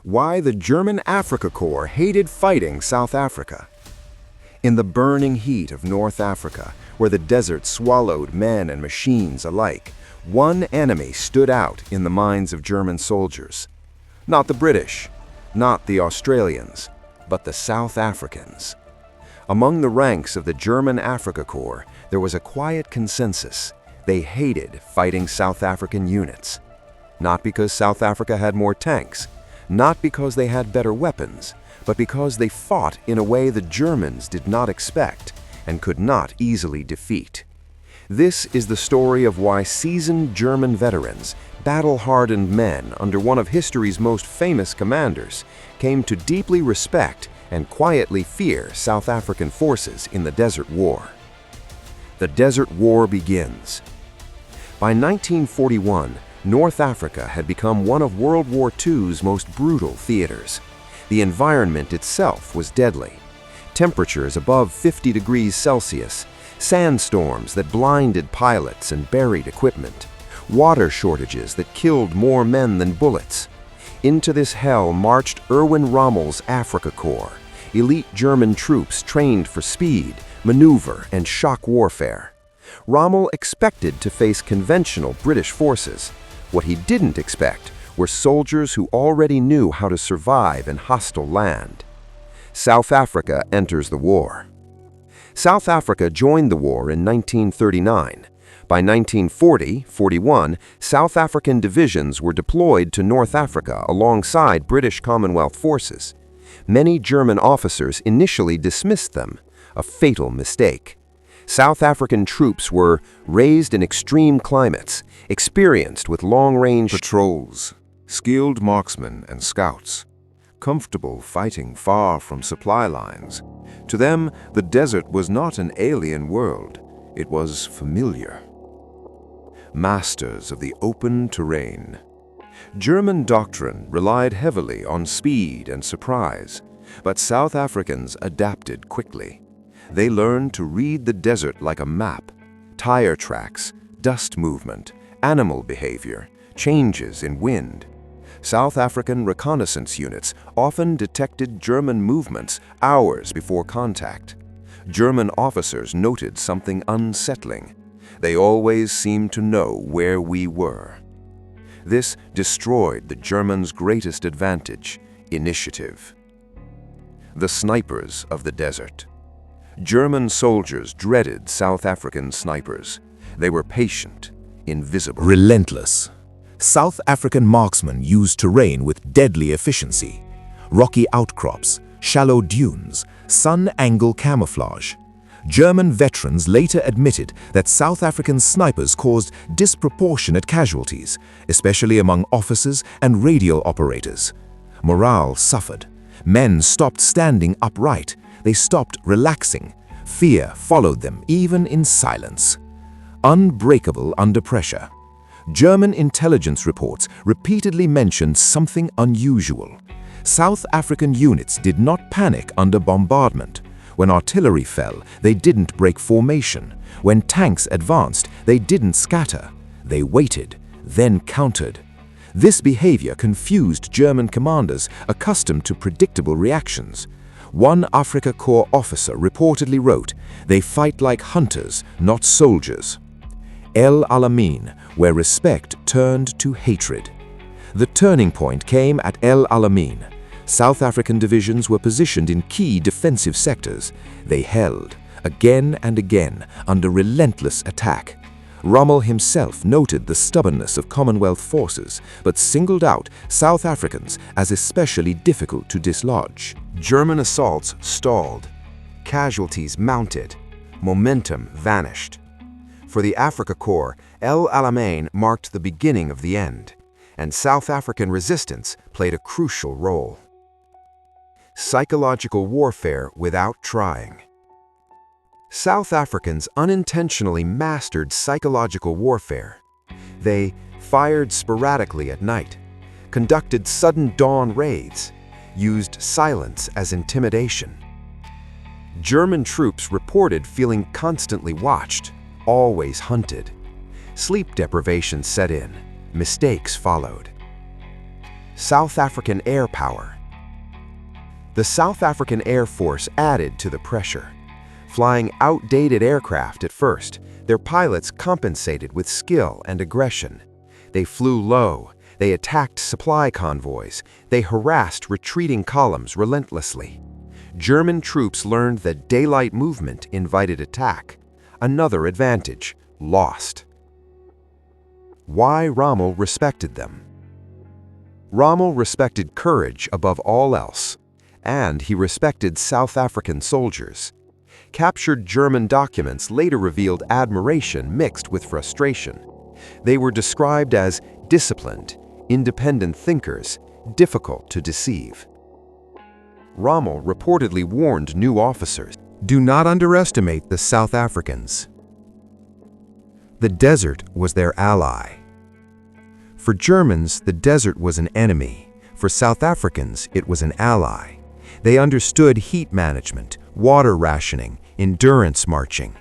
Why the German Afrika Korps hated fighting South Africa. In the burning heat of North Africa, where the desert swallowed men and machines alike, one enemy stood out in the minds of German soldiers. Not the British, not the Australians, but the South Africans. Among the ranks of the German Afrika Korps, there was a quiet consensus. They hated fighting South African units. Not because South Africa had more tanks, not because they had better weapons, but because they fought in a way the Germans did not expect and could not easily defeat. This is the story of why seasoned German veterans, battle-hardened men under one of history's most famous commanders, came to deeply respect and quietly fear South African forces in the Desert War. The Desert War begins. By 1941, North Africa had become one of World War II's most brutal theaters. The environment itself was deadly. Temperatures above 50 degrees Celsius, sandstorms that blinded pilots and buried equipment, water shortages that killed more men than bullets. Into this hell marched Rommel's Afrika Korps, elite German troops trained for speed, maneuver, and shock warfare. Rommel expected to face conventional British forces. What he didn't expect were soldiers who already knew how to survive in hostile land. South Africa enters the war. South Africa joined the war in 1939. By 1940-41, South African divisions were deployed to North Africa alongside British Commonwealth forces. Many German officers initially dismissed them, a fatal mistake. South African troops were raised in extreme climates, experienced with long-range patrols, skilled marksmen and scouts, comfortable fighting far from supply lines. To them, the desert was not an alien world, it was familiar. Masters of the open terrain. German doctrine relied heavily on speed and surprise, but South Africans adapted quickly. They learned to read the desert like a map: tire tracks, dust movement, animal behavior, changes in wind. South African reconnaissance units often detected German movements hours before contact. German officers noted something unsettling. They always seemed to know where we were. This destroyed the Germans' greatest advantage: initiative. The snipers of the desert. German soldiers dreaded South African snipers. They were patient, invisible. Relentless. South African marksmen used terrain with deadly efficiency. Rocky outcrops, shallow dunes, sun-angle camouflage. German veterans later admitted that South African snipers caused disproportionate casualties, especially among officers and radio operators. Morale suffered. Men stopped standing upright. They stopped relaxing. Fear followed them, even in silence. Unbreakable under pressure. German intelligence reports repeatedly mentioned something unusual. South African units did not panic under bombardment. When artillery fell, they didn't break formation. When tanks advanced, they didn't scatter. They waited, then countered. This behavior confused German commanders accustomed to predictable reactions. One Afrika Korps officer reportedly wrote, "They fight like hunters, not soldiers." El Alamein, where respect turned to hatred. The turning point came at El Alamein. South African divisions were positioned in key defensive sectors. They held, again and again, under relentless attack. Rommel himself noted the stubbornness of Commonwealth forces, but singled out South Africans as especially difficult to dislodge. German assaults stalled. Casualties mounted. Momentum vanished. For the Afrika Korps, El Alamein marked the beginning of the end, and South African resistance played a crucial role. Psychological warfare without trying. South Africans unintentionally mastered psychological warfare. They fired sporadically at night, conducted sudden dawn raids, used silence as intimidation. German troops reported feeling constantly watched, always hunted. Sleep deprivation set in, mistakes followed. South African air power. The South African Air Force added to the pressure. Flying outdated aircraft at first, their pilots compensated with skill and aggression. They flew low, they attacked supply convoys, they harassed retreating columns relentlessly. German troops learned that daylight movement invited attack. Another advantage, lost. Why Rommel respected them. Rommel respected courage above all else, and he respected South African soldiers. Captured German documents later revealed admiration mixed with frustration. They were described as disciplined, independent thinkers, difficult to deceive. Rommel reportedly warned new officers, "Do not underestimate the South Africans." The desert was their ally. For Germans, the desert was an enemy. For South Africans, it was an ally. They understood heat management, water rationing, endurance marching.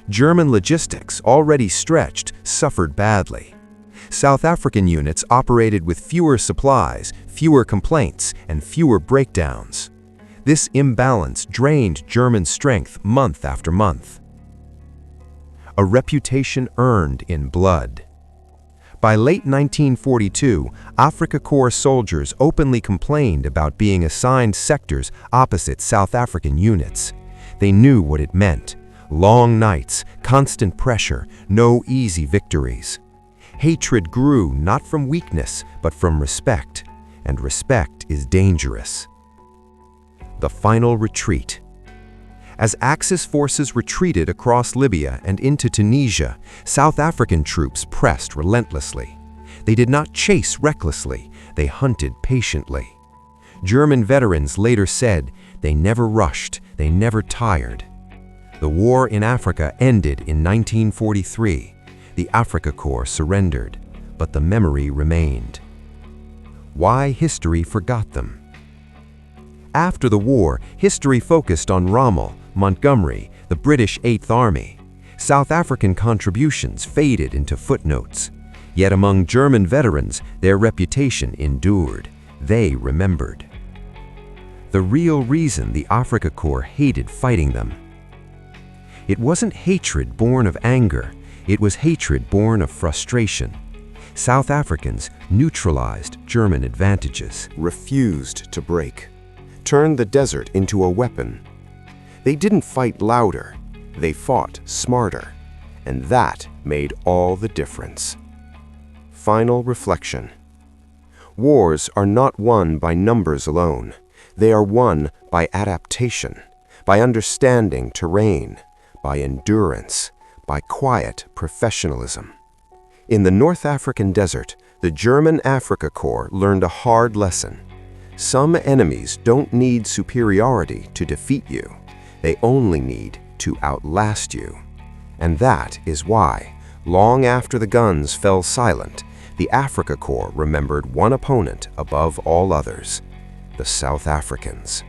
German logistics, already stretched, suffered badly. South African units operated with fewer supplies, fewer complaints, and fewer breakdowns. This imbalance drained German strength month after month. A reputation earned in blood. By late 1942, Afrika Korps soldiers openly complained about being assigned sectors opposite South African units. They knew what it meant. Long nights, constant pressure, no easy victories. Hatred grew not from weakness, but from respect, and respect is dangerous. The final retreat. As Axis forces retreated across Libya and into Tunisia, South African troops pressed relentlessly. They did not chase recklessly, they hunted patiently. German veterans later said, "They never rushed, they never tired." The war in Africa ended in 1943. The Afrika Korps surrendered, but the memory remained. Why history forgot them? After the war, history focused on Rommel, Montgomery, the British 8th Army. South African contributions faded into footnotes. Yet among German veterans, their reputation endured. They remembered. The real reason the Afrika Korps hated fighting them. It wasn't hatred born of anger, it was hatred born of frustration. South Africans neutralized German advantages, refused to break, turned the desert into a weapon. They didn't fight louder, they fought smarter, and that made all the difference. Final reflection. Wars are not won by numbers alone. They are won by adaptation, by understanding terrain, by endurance, by quiet professionalism. In the North African desert, the German Afrika Korps learned a hard lesson. Some enemies don't need superiority to defeat you. They only need to outlast you. And that is why, long after the guns fell silent, the Afrika Korps remembered one opponent above all others, the South Africans.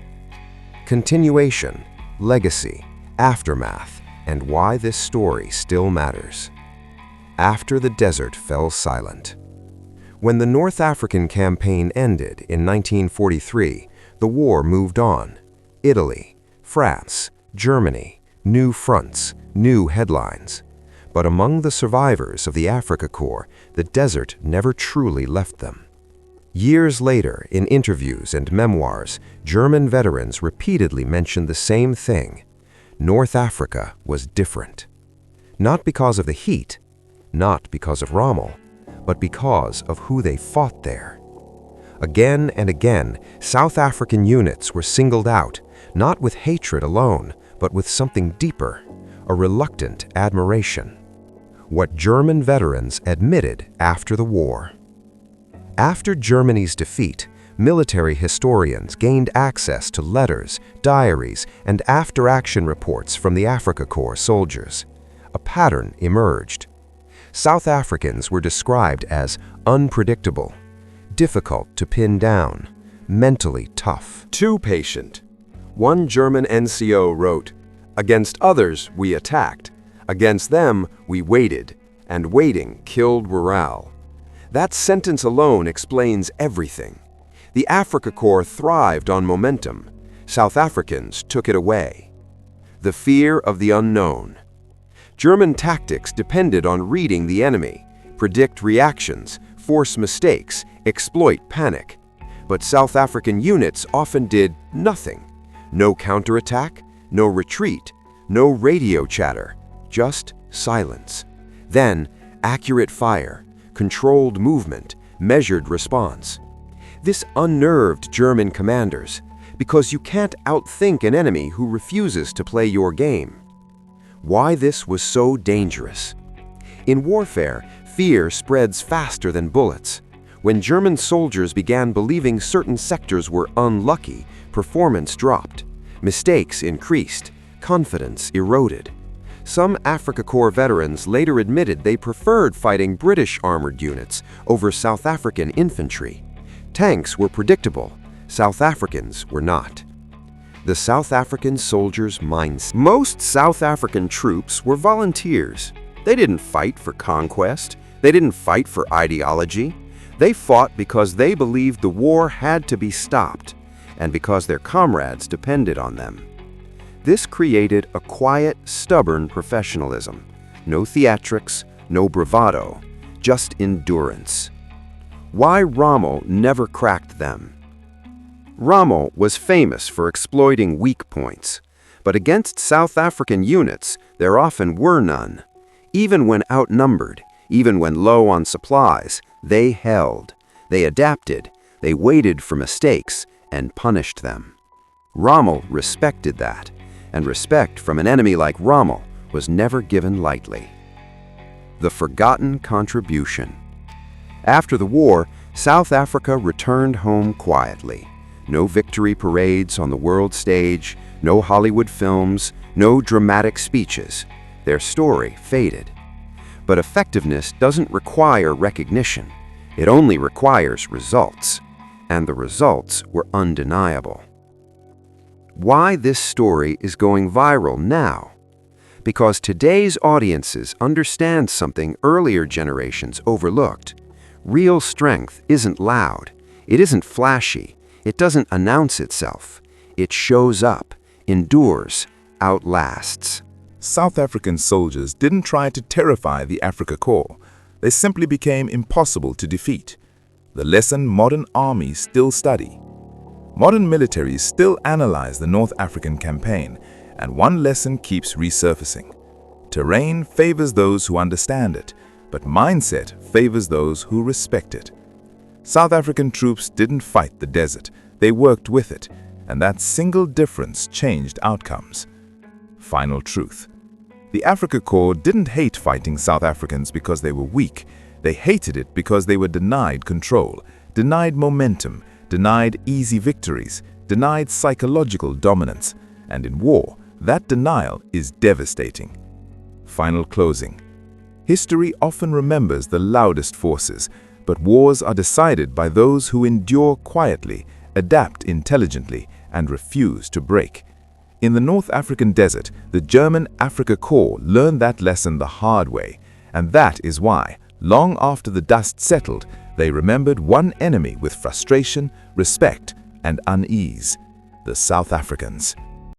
Continuation, legacy, aftermath, and why this story still matters. After the desert fell silent. When the North African campaign ended in 1943, the war moved on. Italy, France, Germany, new fronts, new headlines. But among the survivors of the Afrika Korps, the desert never truly left them. Years later, in interviews and memoirs, German veterans repeatedly mentioned the same thing. North Africa was different. Not because of the heat, not because of Rommel, but because of who they fought there. Again and again, South African units were singled out, not with hatred alone, but with something deeper, a reluctant admiration. What German veterans admitted after the war. After Germany's defeat, military historians gained access to letters, diaries, and after-action reports from the Afrika Korps soldiers. A pattern emerged. South Africans were described as unpredictable, difficult to pin down, mentally tough. Too patient. One German NCO wrote, "Against others we attacked. Against them we waited, and waiting killed morale." That sentence alone explains everything. The Afrika Korps thrived on momentum. South Africans took it away. The fear of the unknown. German tactics depended on reading the enemy, predict reactions, force mistakes, exploit panic. But South African units often did nothing. No counterattack, no retreat, no radio chatter, just silence. Then, accurate fire, controlled movement, measured response. This unnerved German commanders, because you can't outthink an enemy who refuses to play your game. Why this was so dangerous? In warfare, fear spreads faster than bullets. When German soldiers began believing certain sectors were unlucky, performance dropped. Mistakes increased. Confidence eroded. Some Afrika Korps veterans later admitted they preferred fighting British armored units over South African infantry. Tanks were predictable. South Africans were not. The South African soldiers' mindset. Most South African troops were volunteers. They didn't fight for conquest. They didn't fight for ideology. They fought because they believed the war had to be stopped, and because their comrades depended on them. This created a quiet, stubborn professionalism. No theatrics, no bravado, just endurance. Why Rommel never cracked them? Rommel was famous for exploiting weak points, but against South African units, there often were none. Even when outnumbered, even when low on supplies, they held. They adapted, they waited for mistakes, and punished them. Rommel respected that, and respect from an enemy like Rommel was never given lightly. The forgotten contribution. After the war, South Africa returned home quietly. No victory parades on the world stage, no Hollywood films, no dramatic speeches. Their story faded. But effectiveness doesn't require recognition. It only requires results. And the results were undeniable. Why this story is going viral now? Because today's audiences understand something earlier generations overlooked. Real strength isn't loud. It isn't flashy. It doesn't announce itself. It shows up, endures, outlasts. South African soldiers didn't try to terrify the Afrika Korps. They simply became impossible to defeat. The lesson modern armies still study. Modern militaries still analyze the North African campaign, and one lesson keeps resurfacing. Terrain favors those who understand it, but mindset favors those who respect it. South African troops didn't fight the desert, they worked with it, and that single difference changed outcomes. Final truth. The Afrika Korps didn't hate fighting South Africans because they were weak. They hated it because they were denied control, denied momentum, denied easy victories, denied psychological dominance. And in war, that denial is devastating. Final closing. History often remembers the loudest forces, but wars are decided by those who endure quietly, adapt intelligently, and refuse to break. In the North African desert, the German Afrika Korps learned that lesson the hard way, and that is why, long after the dust settled, they remembered one enemy with frustration, respect, and unease: the South Africans.